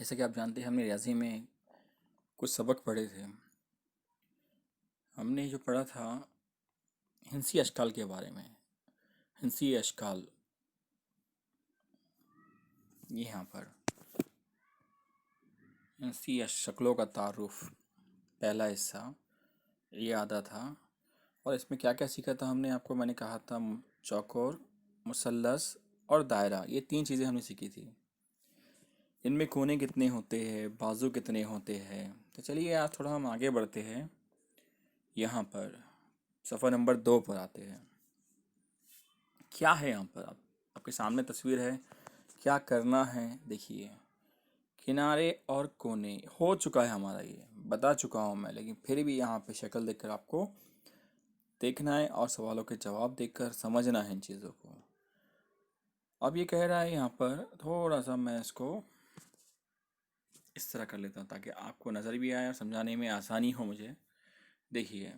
जैसे कि आप जानते हैं हमने रियाजी में कुछ सबक पढ़े थे। हमने जो पढ़ा था हिंसी अशकाल के बारे में। हिंसी अशकाल ये यहाँ पर हिंसी शक्लों का तारुफ पहला हिस्सा ये आधा था। और इसमें क्या क्या सीखा था हमने आपको, मैंने कहा था चौकोर, मुसल्लस और दायरा, ये तीन चीज़ें हमने सीखी थी। इनमें कोने कितने होते हैं, बाजू कितने होते हैं। तो चलिए आज थोड़ा हम आगे बढ़ते हैं। यहाँ पर सफ़र नंबर 2 पर आते हैं। क्या है यहाँ पर आपके सामने तस्वीर है, क्या करना है देखिए। किनारे और कोने हो चुका है हमारा, ये बता चुका हूँ मैं, लेकिन फिर भी यहाँ पे शक्ल देखकर आपको देखना है और सवालों के जवाब देकर समझना है इन चीज़ों को। अब ये कह रहा है यहाँ पर, थोड़ा सा मैं इसको इस तरह कर लेता हूँ ताकि आपको नज़र भी आए और समझाने में आसानी हो मुझे। देखिए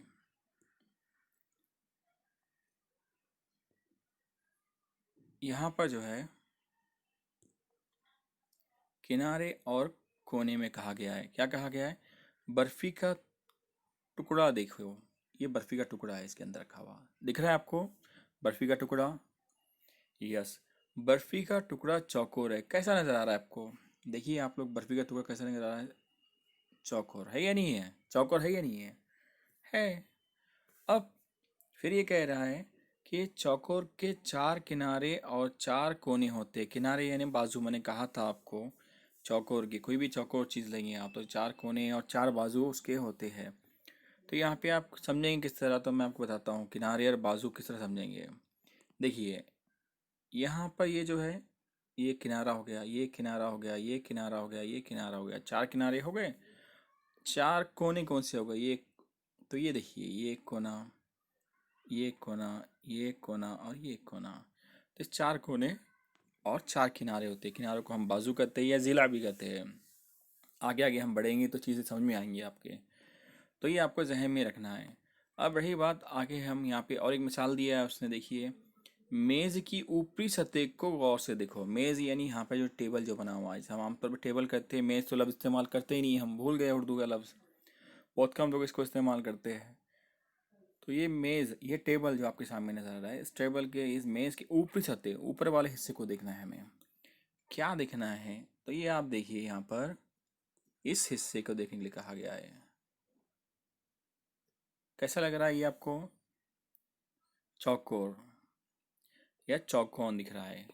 यहाँ पर जो है किनारे और कोने में कहा गया है, क्या कहा गया है, बर्फी का टुकड़ा देखो। ये बर्फी का टुकड़ा है, इसके अंदर रखा हुआ दिख रहा है आपको, बर्फी का टुकड़ा। यस, बर्फी का टुकड़ा चौकोर है। कैसा नजर आ रहा है आपको? देखिए आप लोग, बर्फी का टुकड़ा कैसा नजर आ रहा है? चौकोर है या नहीं है? चौकोर है या नहीं है? है। अब फिर ये कह रहा है कि चौकोर के चार किनारे और चार कोने होते हैं। किनारे यानी बाजू, मैंने कहा था आपको चौकोर की कोई भी चौकोर चीज़ लेंगे आप तो चार कोने और चार बाजू उसके होते हैं। तो यहाँ पे आप समझेंगे किस तरह, तो मैं आपको बताता हूँ किनारे और बाजू किस तरह समझेंगे। देखिए यहाँ पर ये जो है, ये किनारा हो गया, ये किनारा हो गया, ये किनारा हो गया, ये किनारा हो गया, चार किनारे हो गए। चार कोने कौन से हो गए? ये तो ये देखिए, ये कोना, ये कोना, ये कोना और ये कोना। तो इस चार कोने और चार किनारे होते हैं। किनारों को हम बाजू कहते हैं या ज़िला भी कहते हैं। आगे आगे हम बढ़ेंगे तो चीज़ें समझ में आएंगी आपके। तो ये आपको जहन में रखना है। अब रही बात आगे, हम यहाँ पे और एक मिसाल दिया है उसने, देखिए मेज़ की ऊपरी सतह को गौर से देखो। मेज़ यानी यहाँ पे जो टेबल जो बना हुआ है, हम आमतौर पर टेबल कहते हैं, मेज़ तो लफ्ज़ इस्तेमाल करते ही नहीं, हम भूल गए उर्दू का लफ्ज़, बहुत कम लोग इसको इस्तेमाल करते हैं। तो ये मेज़, ये टेबल जो आपके सामने नज़र आ रहा है, इस टेबल के, इस मेज़ की ऊपरी सतह, ऊपर वाले हिस्से को देखना है हमें। क्या देखना है? तो ये आप देखिए यहाँ पर इस हिस्से को देखने के लिए कहा गया है। कैसा लग रहा है ये आपको? चौकोर या चौकोन दिख रहा है।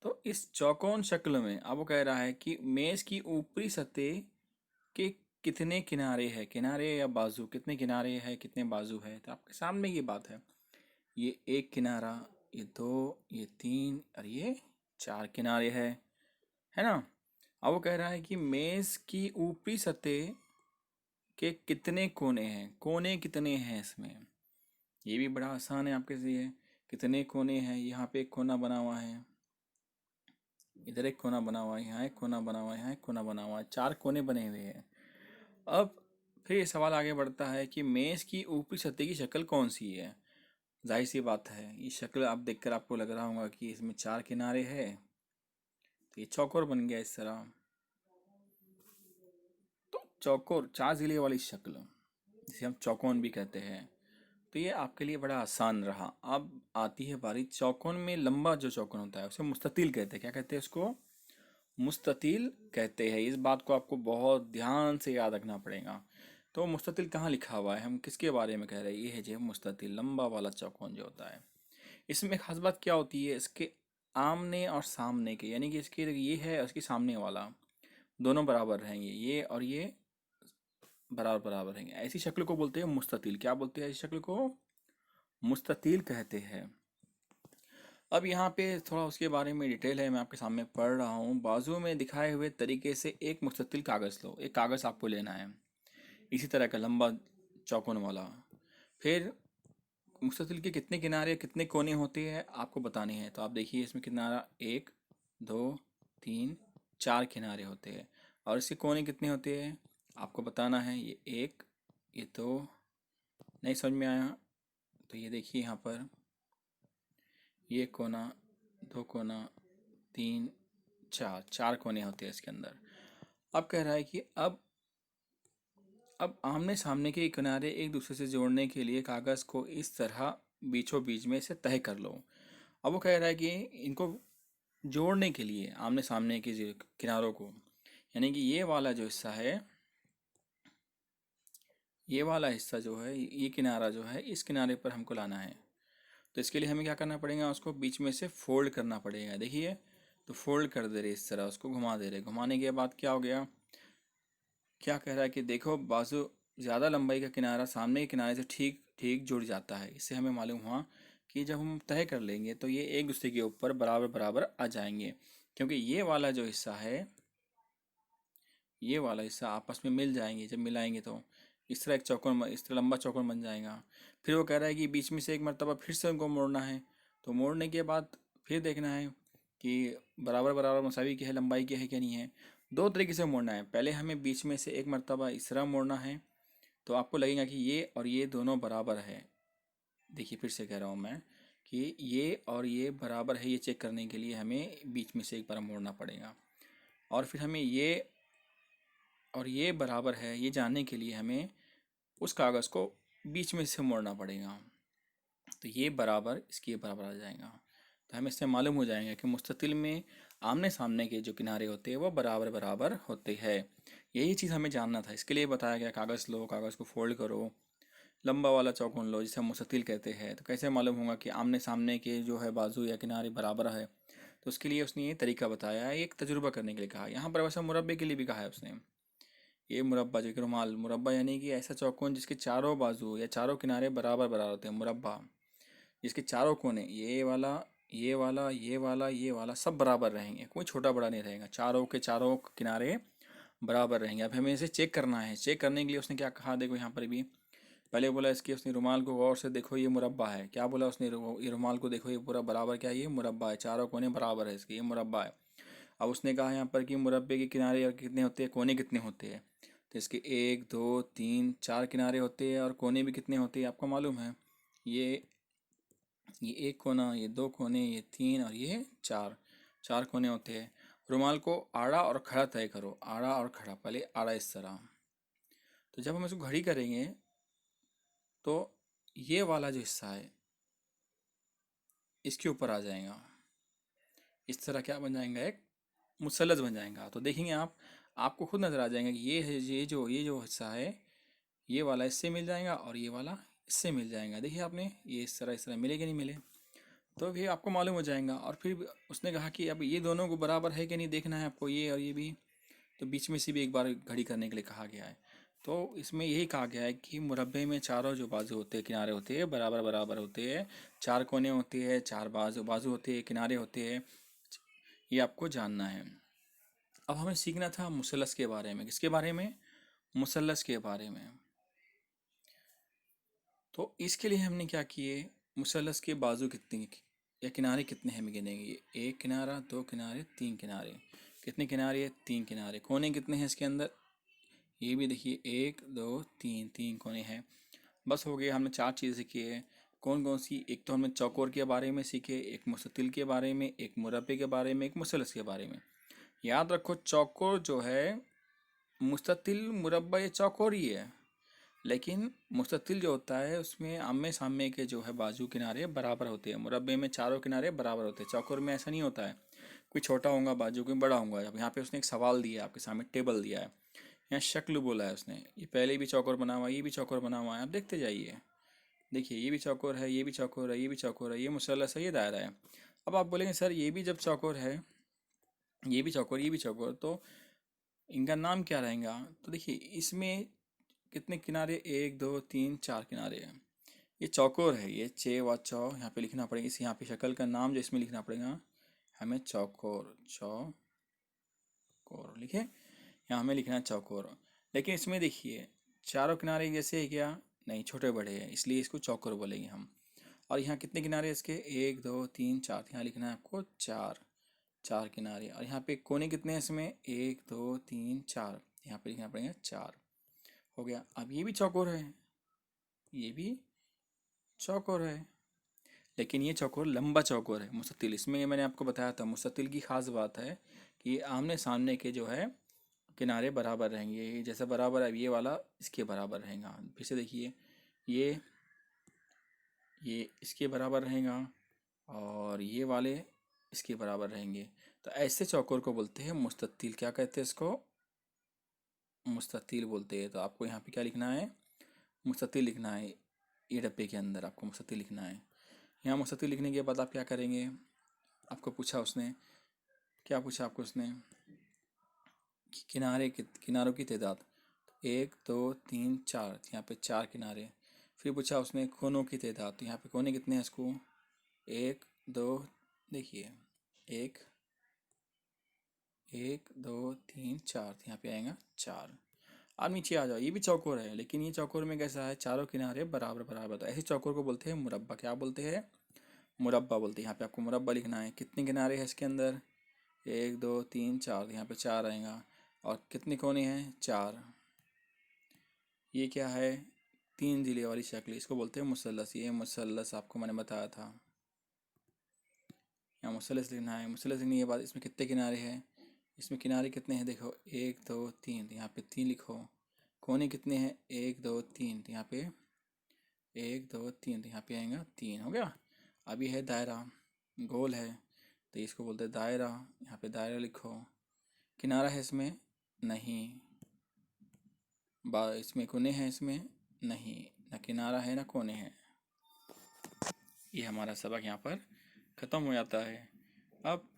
तो इस चौकोन शक्ल में अब वो कह रहा है कि मेज की ऊपरी सतह के कितने किनारे हैं, किनारे या बाजू, कितने किनारे हैं कितने बाजू है। तो आपके सामने ये बात है, ये एक किनारा, ये दो, ये तीन और ये चार किनारे है ना। अब वो कह रहा है कि मेज की ऊपरी सतह के कितने कोने हैं, कोने कितने हैं इसमें। ये भी बड़ा आसान है आपके लिए। कितने कोने हैं? यहाँ पे एक कोना बना हुआ है, इधर एक कोना बना हुआ है, यहाँ एक कोना बना हुआ है, यहाँ एक कोना बना हुआ है, चार कोने बने हुए हैं। अब फिर ये सवाल आगे बढ़ता है कि मेज की ऊपरी सतह की शक्ल कौन सी है। जाहिर सी बात है, ये शक्ल आप देखकर आपको लग रहा होगा कि इसमें चार किनारे हैं, तो ये चौकोर बन गया इस तरह। तो चौकोर, चार जिले वाली शक्ल जिसे हम चौकोन भी कहते हैं, तो ये आपके लिए बड़ा आसान रहा। अब आती है बारी चौकोन में लंबा जो चौकोन होता है उसे मुस्ततील कहते हैं। क्या कहते हैं उसको? मुस्ततील कहते हैं। इस बात को आपको बहुत ध्यान से याद रखना पड़ेगा। तो मुस्ततील कहाँ लिखा हुआ है, हम किसके बारे में कह रहे हैं? ये है जो मुस्ततील लंबा वाला चौकोन जो होता है। इसमें खास बात क्या होती है, इसके आमने और सामने के, यानी कि इसके ये है और इसके सामने वाला दोनों बराबर रहेंगे, ये और ये बराबर बराबर रहेंगे। ऐसी शक्ल को बोलते हैं मुस्ततील। क्या बोलते हैं? ऐसी शक्ल को मुस्ततील कहते हैं। अब यहाँ पे थोड़ा उसके बारे में डिटेल है, मैं आपके सामने पढ़ रहा हूँ। बाजू में दिखाए हुए तरीके से एक मुस्ततिल कागज़ लो। एक कागज़ आपको लेना है इसी तरह का लंबा चौकोन वाला। फिर मुस्ततिल के कितने किनारे कितने कोने होते हैं आपको बताने हैं। तो आप देखिए इसमें किनारा एक, दो, तीन, चार किनारे होते हैं। और इसके कोने कितने होते हैं आपको बताना है। ये एक, ये दो, नहीं समझ में आया तो ये देखिए यहाँ पर, ये कोना, दो कोना, तीन, चार, चार कोने होते हैं इसके अंदर। अब कह रहा है कि अब आमने सामने के किनारे एक दूसरे से जोड़ने के लिए कागज़ को इस तरह बीचों बीच में से तय कर लो। अब वो कह रहा है कि इनको जोड़ने के लिए आमने सामने के किनारों को, यानी कि ये वाला जो हिस्सा है, ये वाला हिस्सा जो है, ये किनारा जो है, इस किनारे पर हमको लाना है। तो इसके लिए हमें क्या करना पड़ेगा, उसको बीच में से फोल्ड करना पड़ेगा। देखिए, तो फोल्ड कर दे रहे इस तरह, उसको घुमा दे रहे। घुमाने के बाद क्या हो गया, क्या कह रहा है कि देखो बाजू ज़्यादा लंबाई का किनारा सामने के किनारे से ठीक ठीक जुड़ जाता है। इससे हमें मालूम हुआ कि जब हम तय कर लेंगे तो ये एक दूसरे के ऊपर बराबर बराबर आ जाएंगे, क्योंकि ये वाला जो हिस्सा है, ये वाला हिस्सा आपस में मिल जाएंगे। जब मिलाएंगे तो इस तरह एक चौकोर, इस तरह लंबा चौकोर बन जाएगा। फिर वो कह रहा है कि बीच में से एक मरतबा फिर से उनको मोड़ना है। तो मोड़ने के बाद फिर देखना है कि बराबर बराबर मसावी क्या है, लंबाई क्या है क्या नहीं है। दो तरीके से मोड़ना है। पहले हमें बीच में से एक मरतबा इस तरह मोड़ना है, तो आपको लगेगा कि ये और ये दोनों बराबर है। देखिए फिर से कह रहा हूँ मैं कि ये और ये बराबर है, ये चेक करने के लिए हमें बीच में से एक बार मोड़ना पड़ेगा। और फिर हमें ये और ये बराबर है, ये जानने के लिए हमें उस कागज़ को बीच में से मोड़ना पड़ेगा। तो ये बराबर इसके बराबर आ जाएगा। तो हमें इससे मालूम हो जाएगा कि मुस्ततिल में आमने सामने के जो किनारे होते हैं वो बराबर बराबर होते हैं। यही चीज़ हमें जानना था, इसके लिए बताया गया कागज़ लो, कागज़ को फोल्ड करो, लंबा वाला चौकोन लो जिसे हम मुस्ततिल कहते हैं। तो कैसे मालूम होगा कि आमने सामने के जो है बाजू या किनारे बराबर है। तो उसके लिए उसने ये तरीका बताया है, एक तजुर्बा करने के लिए कहा। यहाँ पर वैसा मुरब्बे के लिए भी कहा है उसने। ये मुरब्बा जो कि रुमाल, मुरब्बा यानी कि ऐसा चौकोन जिसके चारों बाजू या चारों किनारे बराबर बराबर होते हैं। मुरब्बा जिसके चारों कोने, ये वाला, ये वाला, ये वाला, ये वाला सब बराबर रहेंगे, कोई छोटा बड़ा नहीं रहेगा। चारों के चारों किनारे बराबर रहेंगे। अब हमें इसे चेक करना है। चेक करने के लिए उसने क्या कहा, देखो यहाँ पर भी पहले बोला इसकी, उसने रुमाल को गौर से देखो ये मुरब्बा है। क्या बोला उसने, ये रुमाल को देखो ये पूरा बराबर, क्या है ये मुरब्बा है, चारों कोने बराबर है इसके, ये मुरब्बा है। अब उसने कहा यहाँ पर कि मुरब्बे के किनारे और कितने होते हैं, कोने कितने होते हैं। तो इसके एक दो तीन चार किनारे होते हैं, और कोने भी कितने होते हैं आपको मालूम है। ये एक कोना, ये दो कोने, ये तीन और ये चार, चार कोने होते हैं। रुमाल को आड़ा और खड़ा तय करो। आड़ा और खड़ा, पहले आड़ा इस तरह। तो जब हम इसको घड़ी करेंगे तो ये वाला जो हिस्सा है इसके ऊपर आ जाएगा। इस तरह क्या बन जाएगा, एक मुसल्लस बन जाएगा। तो देखेंगे आप, आपको खुद नज़र आ जाएगा कि ये है, ये जो हिस्सा है, ये वाला इससे मिल जाएगा और ये वाला इससे मिल जाएगा। देखिए आपने, ये इस तरह मिले कि नहीं मिले, तो भी आपको मालूम हो जाएगा। और फिर उसने कहा कि अब ये दोनों को बराबर है कि नहीं देखना है आपको, ये और ये भी। तो बीच में से भी एक बार घड़ी करने के लिए कहा गया है। तो इसमें यही कहा गया है कि मुरब्बे में चारों जो बाजू होते हैं, किनारे होते हैं, बराबर बराबर होते हैं। चार कोने होते हैं, चार बाजू बाजू होते हैं, किनारे होते हैं। ये आपको जानना है। अब हमें सीखना था मुसल्लस के बारे में। किसके बारे में, मुसल्लस के बारे में। तो इसके लिए हमने क्या किए, मुसल्लस के बाजू कितने या किनारे कितने हैं हमें गिनेंगे। एक किनारा, दो किनारे, तीन किनारे। कितने किनारे, तीन किनारे। कोने कितने हैं इसके अंदर, ये भी देखिए, एक दो तीन, तीन कोने हैं। बस हो गया, हमने चार चीज़ें सीखी है। कौन कौन सी, एक तो हमने चौकोर के बारे में सीखे, एक मुस्ततिल के बारे में, एक मुरब्बे के बारे में, एक मुसल्लस के बारे में। याद रखो चौकोर जो है, मुस्ततिल मुरब्बा ये चौकोर ही है, लेकिन मुस्ततिल जो होता है उसमें आमने सामने के जो है बाजू किनारे बराबर होते हैं। मुरब्बे में चारों किनारे बराबर होते हैं। चौकोर में ऐसा नहीं होता है, कोई छोटा होगा बाजू, कोई बड़ा होगा। अब यहाँ पे उसने एक सवाल दिया है आपके सामने, टेबल दिया है, यहाँ शक्ल बोला है उसने। ये पहले भी चौकोर बना हुआ है, ये भी चौकोर बना हुआ है, आप देखते जाइए। देखिए ये भी चौकोर है, ये भी चौकोर है, ये भी चौकोर है, ये मुसल्लस है, ये दायरा है। अब आप बोलेंगे सर ये भी जब चौकोर है, ये भी चौकोर, ये भी चौकोर, तो इनका नाम क्या रहेगा। तो देखिए इसमें कितने किनारे, एक दो तीन चार किनारे हैं। ये चौकोर है, ये चे व चौ यहाँ पे लिखना पड़ेगा। इस यहाँ पे शक्ल का नाम जो इसमें लिखना पड़ेगा हमें, चौकोर, चौकोर लिखे, यहाँ हमें लिखना है चौकोर। लेकिन इसमें देखिए चारों किनारे जैसे है क्या, नहीं, छोटे बड़े हैं, इसलिए इसको चौकोर बोलेंगे हम। और यहाँ कितने किनारे इसके, एक दो तीन चार, यहाँ लिखना है आपको चार, चार किनारे। और यहाँ पे कोने कितने हैं इसमें, एक दो तीन चार, यहाँ पे लिखना पड़ेगा चार। हो गया। अब ये भी चौकोर है, ये भी चौकोर है, लेकिन ये चौकोर लंबा चौकोर है। मुस्ततिल, इसमें मैंने आपको बताया था, मुस्ततिल की खास बात है कि आमने सामने के जो है किनारे बराबर रहेंगे, जैसे बराबर है ये वाला इसके बराबर रहेगा। फिर से देखिए, ये इसके बराबर रहेगा और ये वाले इसके बराबर रहेंगे। तो ऐसे चौकोर को बोलते हैं मुस्ततील। क्या कहते हैं इसको? मुस्ततील बोलते हैं। तो आपको यहाँ पे क्या लिखना है? मुस्ततील लिखना है। ये डब्बे के अंदर आपको मुस्ततील लिखना है। यहाँ मुस्ततील लिखने के बाद आप क्या करेंगे? आपको पूछा उसने, क्या पूछा आपको उसने? किनारों की तादाद। 1 2 3 4, यहाँ पे 4 किनारे। फिर पूछा उसने कोनों की तादाद। तो यहाँ पे कोने कितने हैं इसको? 1 2, देखिए 1 1 2 3 4, तो यहाँ पे आएगा 4। अब नीचे आ जाओ, ये भी चौकोर है, लेकिन ये चौकोर में कैसा है? चारों किनारे बराबर बराबर। तो ऐसे चौकोर को बोलते हैं मुरब्बा। क्या बोलते हैं? मुरब्बा बोलते हैं। यहाँ पे आपको मुरब्बा लिखना है। कितने किनारे हैं इसके अंदर? 1 2 3 4, यहाँ पे 4 आएगा। और कितने कोने हैं? 4। ये क्या है? 3 जिले वाली शक्ल, इसको बोलते हैं मुसल्लस। ये मुसल्लस आपको मैंने बताया था। यहाँ मुसल्लस लिखना है। मुसल्लस लिखने के बाद इसमें कितने किनारे हैं? इसमें किनारे कितने हैं? देखो 1 2 3, यहाँ पे 3 लिखो। कोने कितने हैं? 1 2 3, तो यहाँ पे 1 2 3, तो यहाँ पे आएगा 3। हो गया। अभी है दायरा, गोल है, तो इसको बोलते हैं दायरा। यहाँ पे दायरा लिखो। किनारा है इसमें? नहीं। इसमें कोने हैं? इसमें नहीं। ना किनारा है ना कोने हैं। ये हमारा सबक यहाँ पर ख़त्म हो जाता है। अब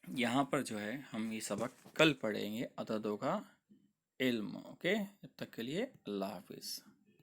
यहाँ पर जो है हम ये सबक कल पढ़ेंगे, अददों का इल्म। ओके, जब तक के लिए अल्लाह हाफिज़।